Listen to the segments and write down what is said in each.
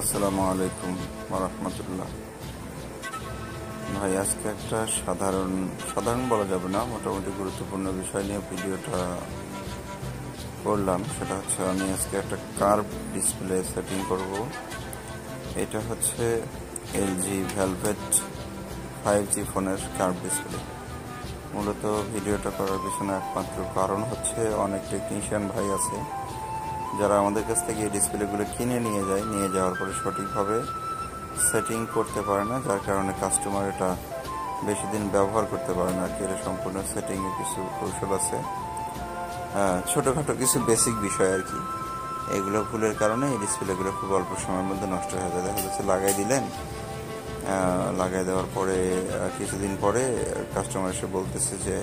আসসালামু আলাইকুম ওরহমতুল্লাহ। ভাই, আজকে একটা সাধারণ বলা যাবে না, মোটামুটি গুরুত্বপূর্ণ বিষয় নিয়ে ভিডিওটা করলাম। সেটা হচ্ছে আমি আজকে একটা কার্ভ ডিসপ্লে সেটিং করব। এটা হচ্ছে এলজি ভেলভেট 5G ফোনের কার্ভ ডিসপ্লে। মূলত ভিডিওটা করার পিছনে একমাত্র কারণ হচ্ছে অনেক টেকনিশিয়ান ভাই আছে যারা আমাদের কাছ থেকে এই ডিসপ্লেগুলো কিনে নিয়ে যাওয়ার পরে সঠিকভাবে সেটিং করতে পারে না, যার কারণে কাস্টমার এটা বেশি দিন ব্যবহার করতে পারে না। এটা সম্পূর্ণ সেটিংয়ে কিছু কৌশল আছে, ছোটোখাটো কিছু বেসিক বিষয় আর কি। এগুলো ভুলের কারণে এই ডিসপ্লেগুলো খুব অল্প সময়ের মধ্যে নষ্ট হয়ে যায়। দেখা যাচ্ছে লাগাই দেওয়ার পরে কিছুদিন পরে কাস্টমার এসে বলতেছে যে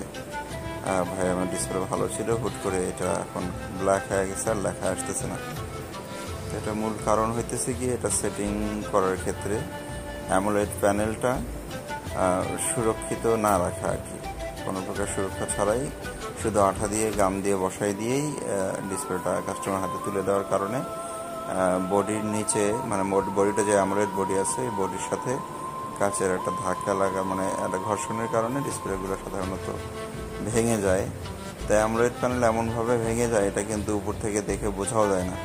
ভাই, আমার ডিসপ্লে ভালো ছিল, হুট করে এটা এখন ব্ল্যাক হয়ে গেছে আর লেখা আসতেছে না। তো এটা মূল কারণ হইতেছে কি, এটা সেটিং করার ক্ষেত্রে অ্যামোলেড প্যানেলটা সুরক্ষিত না রাখা আর কি। কোনো প্রকার সুরক্ষা ছাড়াই শুধু আঠা দিয়ে গাম দিয়ে বসাই দিয়েই ডিসপ্লেটা কাস্টমার হাতে তুলে দেওয়ার কারণে বডির নিচে, মানে বডিটা যে অ্যামোলেড বডি আছে, এই বডির সাথে কাচের একটা ধাক্কা লাগা, মানে একটা ঘর্ষণের কারণে ডিসপ্লেগুলো সাধারণত ভেঙে যায়। তাই অ্যামোলেড প্যানেল এমনভাবে ভেঙে যায়, এটা কিন্তু উপর থেকে দেখে বোঝাও যায় না।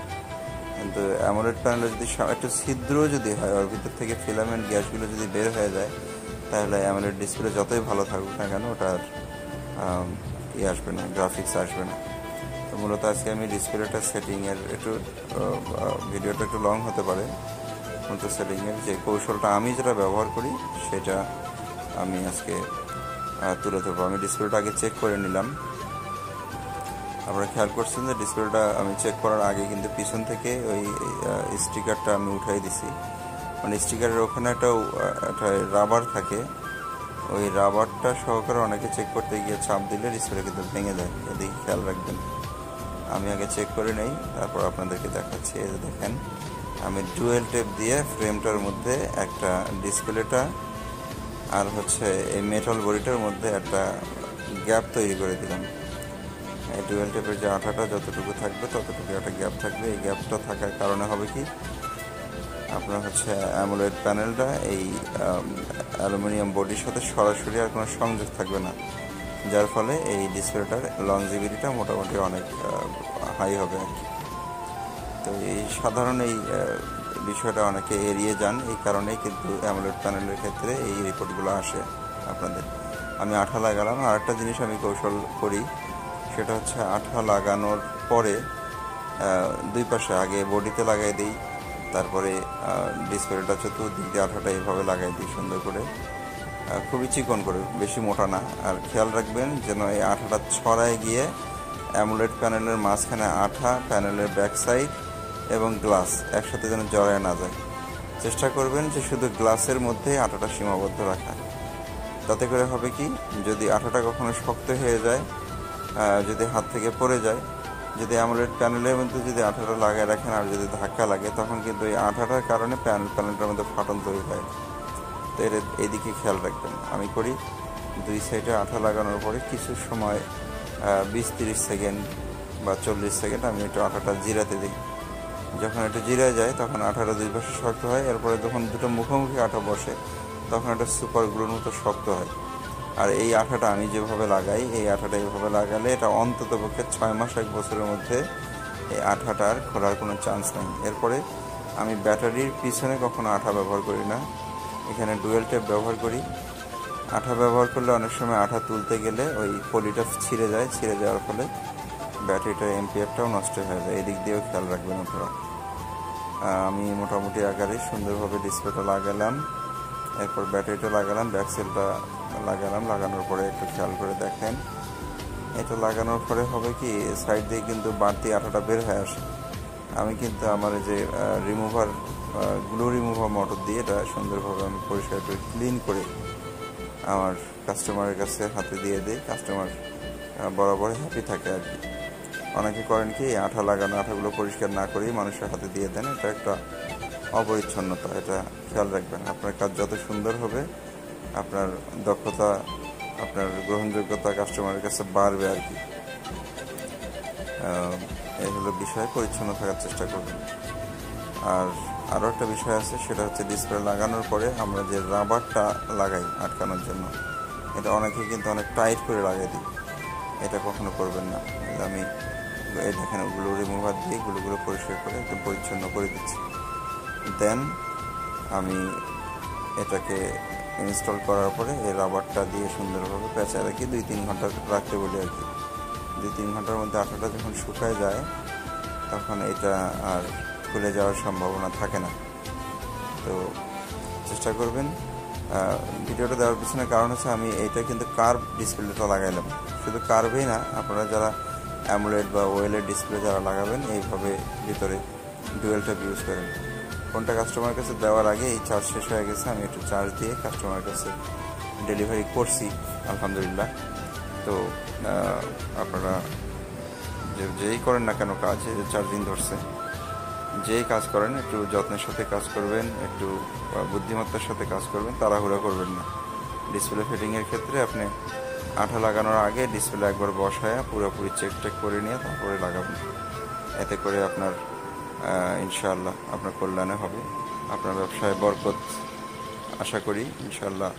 কিন্তু অ্যামোলেড প্যানেলে যদি একটা ছিদ্র যদি হয়, ওর ভিতর থেকে ফিলামেন্ট গ্যাসগুলো যদি বের হয়ে যায়, তাহলে অ্যামোলেড ডিসপ্লে যতই ভালো থাকুক না কেন, ওটার আসবে না, গ্রাফিক্স আসবে না। তো মূলত আজকে আমি ডিসপ্লেটা সেটিংয়ের ভিডিওটা একটু লং হতে পারে, মূলত সেটিংয়ের যে কৌশলটা আমি যেটা ব্যবহার করি সেটা আমি আজকে তুলে ধরবো। আমি ডিসপ্লেটা আগে চেক করে নিলাম। আপনারা খেয়াল করছেন যে ডিসপ্লেটা আমি চেক করার আগে কিন্তু পিছন থেকে ওই স্টিকারটা আমি উঠাই দিছি। মানে স্টিকারের ওখানে একটা রাবার থাকে, ওই রাবারটা সহকারে অনেকে চেক করতে গিয়ে চাপ দিলে ডিসপ্লে কিন্তু ভেঙে যায়। এদিকে খেয়াল রাখবেন। আমি আগে চেক করে নেই, তারপর আপনাদেরকে দেখাচ্ছি। এই যে দেখেন, আমি ডুয়েল টেপ দিয়ে ফ্রেমটার মধ্যে একটা ডিসপ্লেটা আর হচ্ছে এই মেটাল বডিটার মধ্যে একটা গ্যাপ তৈরি করে দিলাম। এই ডুয়েল টেপের যে আঠাটা যতটুকু থাকবে ততটুকু একটা গ্যাপ থাকবে। এই গ্যাপটা থাকার কারণে হবে কি, আপনার হচ্ছে অ্যামোলেড প্যানেলটা এই অ্যালুমিনিয়াম বডির সাথে সরাসরি আর কোনো সংযোগ থাকবে না, যার ফলে এই ডিসপ্লেটার লংজিভিটিটা মোটামুটি অনেক হাই হবে আর কি। তো এই সাধারণ এই বিষয়টা অনেকে এড়িয়ে যান, এই কারণেই কিন্তু অ্যামোলেড প্যানেলের ক্ষেত্রে এই রিপোর্টগুলো আসে আপনাদের। আমি আঠা লাগালাম। আর একটা জিনিস আমি কৌশল করি, সেটা হচ্ছে আঠা লাগানোর পরে দুই পাশে আগে বডিতে লাগাই দিই, তারপরে ডিসপ্লেটা চতুর্দিক দিয়ে আঠাটা এইভাবে লাগাই দিই সুন্দর করে, খুবই চিকন করে, বেশি মোটা না। আর খেয়াল রাখবেন যেন এই আঠাটা ছড়ায় গিয়ে অ্যামোলেড প্যানেলের মাঝখানে আঠা, প্যানেলের ব্যাক সাইড এবং গ্লাস একসাথে যেন জড়ায় না যায়। চেষ্টা করবেন যে শুধু গ্লাসের মধ্যেই আঠাটা সীমাবদ্ধ রাখা। তাতে করে হবে কি, যদি আঠাটা কখনো শক্ত হয়ে যায়, যদি হাত থেকে পড়ে যায়, যদি অ্যামোলেড প্যানেলের মধ্যে যদি আঠাটা লাগায় রাখেন আর যদি ধাক্কা লাগে, তখন কিন্তু এই আঠাটার কারণে প্যানেলটার মধ্যে ফাটল তৈরি হয়। তো এইদিকে খেয়াল রাখবেন। আমি করি, দুই সাইডে আঠা লাগানোর পরে কিছু সময় 20-30 সেকেন্ড বা 40 সেকেন্ড আমি একটু আঠাটা জিরাতে দিই। যখন একটু জিরা যায় তখন আঠাটা দুই পাশে শক্ত হয়। এরপরে যখন দুটো মুখোমুখি আঠা বসে তখন একটা সুপার গ্লুর মতো শক্ত হয়। আর এই আঠাটা আমি যেভাবে লাগাই, এই আঠাটা এইভাবে লাগালে এটা অন্তত পক্ষে 6 মাস 1 বছরের মধ্যে এই আঠাটার খোলার কোনো চান্স নেই। এরপরে আমি ব্যাটারির পিছনে কখনো আঠা ব্যবহার করি না, এখানে ডুয়েল টেপ ব্যবহার করি। আঠা ব্যবহার করলে অনেক সময় আঠা তুলতে গেলে ওই পলিটা ছিঁড়ে যাওয়ার ফলে ব্যাটারিটার এমপিএফটাও নষ্ট হয়ে যায়। এদিক দিয়েও খেয়াল রাখবেন আপনারা। আমি মোটামুটি আকারে সুন্দরভাবে ডিসপ্লেটা লাগালাম, এরপর ব্যাটারিটা লাগালাম, ব্যাক সেলটা লাগালাম। লাগানোর পরে একটু খেয়াল করে দেখেন, এটা লাগানোর পরে হবে কি, সাইড দিয়ে কিন্তু বাড়তি আঠাটা বের হয়ে আসে। আমি কিন্তু আমার যে গ্লু রিমুভার মোটর দিয়ে এটা সুন্দরভাবে আমি পরিষ্কার করে ক্লিন করে আমার কাস্টমারের কাছে হাতে দিয়ে দিই। কাস্টমার বরাবর হ্যাপি থাকে আর কি। অনেকে করেন কি, আঠা লাগানো আঠাগুলো পরিষ্কার না করেই মানুষের হাতে দিয়ে দেন, এটা একটা অপরিচ্ছন্নতা। এটা খেয়াল রাখবেন। আপনার কাজ যত সুন্দর হবে, আপনার দক্ষতা, আপনার গ্রহণযোগ্যতা কাস্টমারের কাছে বাড়বে আর কি। এই হলো বিষয়, পরিচ্ছন্ন থাকার চেষ্টা করবেন। আর আরও একটা বিষয় আছে, সেটা হচ্ছে ডিসপ্লে লাগানোর পরে আমরা যে রাবারটা লাগাই আটকানোর জন্য, এটা অনেকে কিন্তু অনেক টাইট করে লাগাই দিই। এটা কখনো করবেন না। আমি এই দেখেন ওগুলো রিমুভার দিয়ে গুলো পরিষ্কার করে একদম পরিচ্ছন্ন করে দিচ্ছি। দেন আমি এটাকে ইনস্টল করার পরে এই রাবারটা দিয়ে সুন্দরভাবে পেঁচা রাখি, 2-3 ঘন্টা রাখতে বলি আর কি। 2-3 ঘন্টার মধ্যে আঠাটা যখন শুকায় যায় তখন এটা আর খুলে যাওয়ার সম্ভাবনা থাকে না। তো চেষ্টা করবেন। ভিডিওটা দেওয়ার পিছনে কারণ হচ্ছে আমি এটা কিন্তু কার্ভ ডিসপ্লেটা লাগাইলাম। শুধু কার্ভেই না, আপনারা যারা অ্যামোলেড বা ওএলইডি ডিসপ্লে যারা লাগাবেন এইভাবে ভিতরে ডুয়েল ট্যাপ ইউজ করেন। ফোনটা কাস্টমারের কাছে দেওয়ার আগে এই চার্জ শেষ হয়ে গেছে, আমি একটু চার্জ দিয়ে কাস্টমারের কাছে ডেলিভারি করছি আলহামদুলিল্লাহ। তো আপনারা যেই করেন না কেন কাজ, চার্জিং ধরছে, যেই কাজ করেন একটু যত্নের সাথে কাজ করবেন, একটু বুদ্ধিমত্তার সাথে কাজ করবেন, তাড়াহুড়া করবেন না। ডিসপ্লে ফিটিংয়ের ক্ষেত্রে আপনি আঠা লাগানোর আগে ডিসপ্লে একবার বসায় পুরোপুরি চেক করে নিয়ে তারপরে লাগাবেন। এতে করে আপনার ইনশাআল্লাহ আপনার কল্যাণে হবে, আপনার ব্যবসায় বরকত আশা করি ইনশাআল্লাহ।